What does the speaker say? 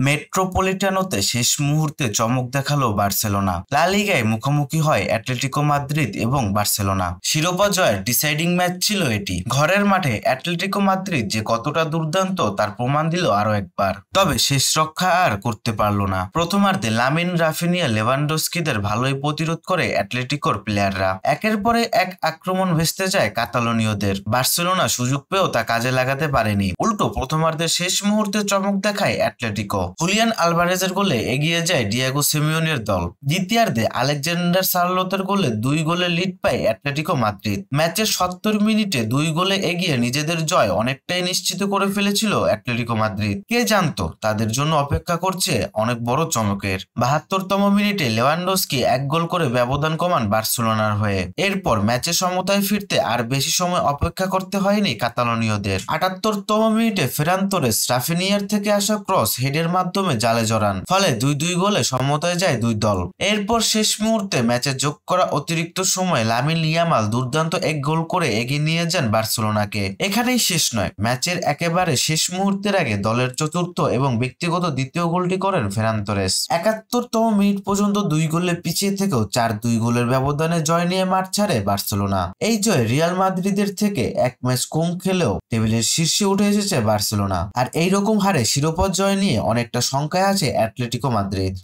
মেট্রোপলিটানোতে শেষ মুহূর্তে চমক দেখালো বার্সেলোনা। লা লিগায় মুখোমুখি হয় অ্যাটলেটিকো মাদ্রিদ এবং বার্সেলোনা। শিরোপা জয়ের ডিসাইডিং ম্যাচ ছিল এটি। ঘরের মাঠে অ্যাটলেটিকো মাদ্রিদ যে কতটা দুর্দান্ত তার প্রমাণ দিল আরো একবার। তবে শেষ রক্ষা আর করতে পারল না। প্রথমার্ধে লামিন, রাফিনিয়া, লেভানডস্কিদের ভালোই প্রতিরোধ করে অ্যাটলেটিকোর প্লেয়াররা। একের পরে এক আক্রমণ ভেস্তে যায় কাতালোনীয়দের। বার্সেলোনা সুযোগ পেয়েও তা কাজে লাগাতে পারেনি। উল্টো প্রথমার্ধের শেষ মুহূর্তে চমক দেখায় অ্যাটলেটিকো। হুলিয়ান আলভারেজের গোলে এগিয়ে যায় ডিয়েগো সিমিওনের দল। দ্বিতীয়ার্ধে আলেকজান্ডার সার্লতের গোলে 2 গোলে লিড পায় অ্যাটলেটিকো মাদ্রিদ। ম্যাচের 70 মিনিটে 2 গোলে এগিয়ে নিজেদের জয় অনেকটাই নিশ্চিত করে ফেলেছিল অ্যাটলেটিকো মাদ্রিদ। কে জানতো তাদের জন্য অপেক্ষা করছে অনেক বড় চমকের। 72তম মিনিটে লেভানডস্কি 1 গোল করে ব্যবধান কমান বার্সেলোনার হয়ে। এরপর ম্যাচে সমতায় ফিরতে আর বেশি সময় অপেক্ষা করতে হয়নি কাতালোনীয়দের। 78তম মিনিটে ফেরান তোরেস রাফিনিয়ার থেকে আসা ক্রস হেডের মাধ্যমে জালে জড়ান। ফলে 2-2 গোলে সমতায় যায় দুই দল। এরপর শেষ মুহূর্তে ম্যাচে যোগ করা অতিরিক্ত সময় লামিন ইয়ামাল দুর্দান্ত 1 গোল করে এগিয়ে নিয়ে যান বার্সেলোনাকে। এখানেই শেষ নয়, ম্যাচের একেবারে শেষ মুহূর্তের আগে দলের চতুর্থ এবং ব্যক্তিগত দ্বিতীয় গোলটি করেন ফেরান তোরেস। 71তম মিনিট পর্যন্ত 2 গোলে পিছিয়ে থেকেও 4-2 গোলের ব্যবধানে জয় নিয়ে মাঠ ছাড়ে বার্সেলোনা। এই জয় রিয়াল মাদ্রিদের থেকে এক ম্যাচ কম খেলেও টেবিলের শীর্ষে উঠে এসেছে বার্সেলোনা। আর এইরকম হারে শিরোপা জয় নিয়ে অনেকটা শঙ্কায় আছে অ্যাটলেটিকো মাদ্রিদ।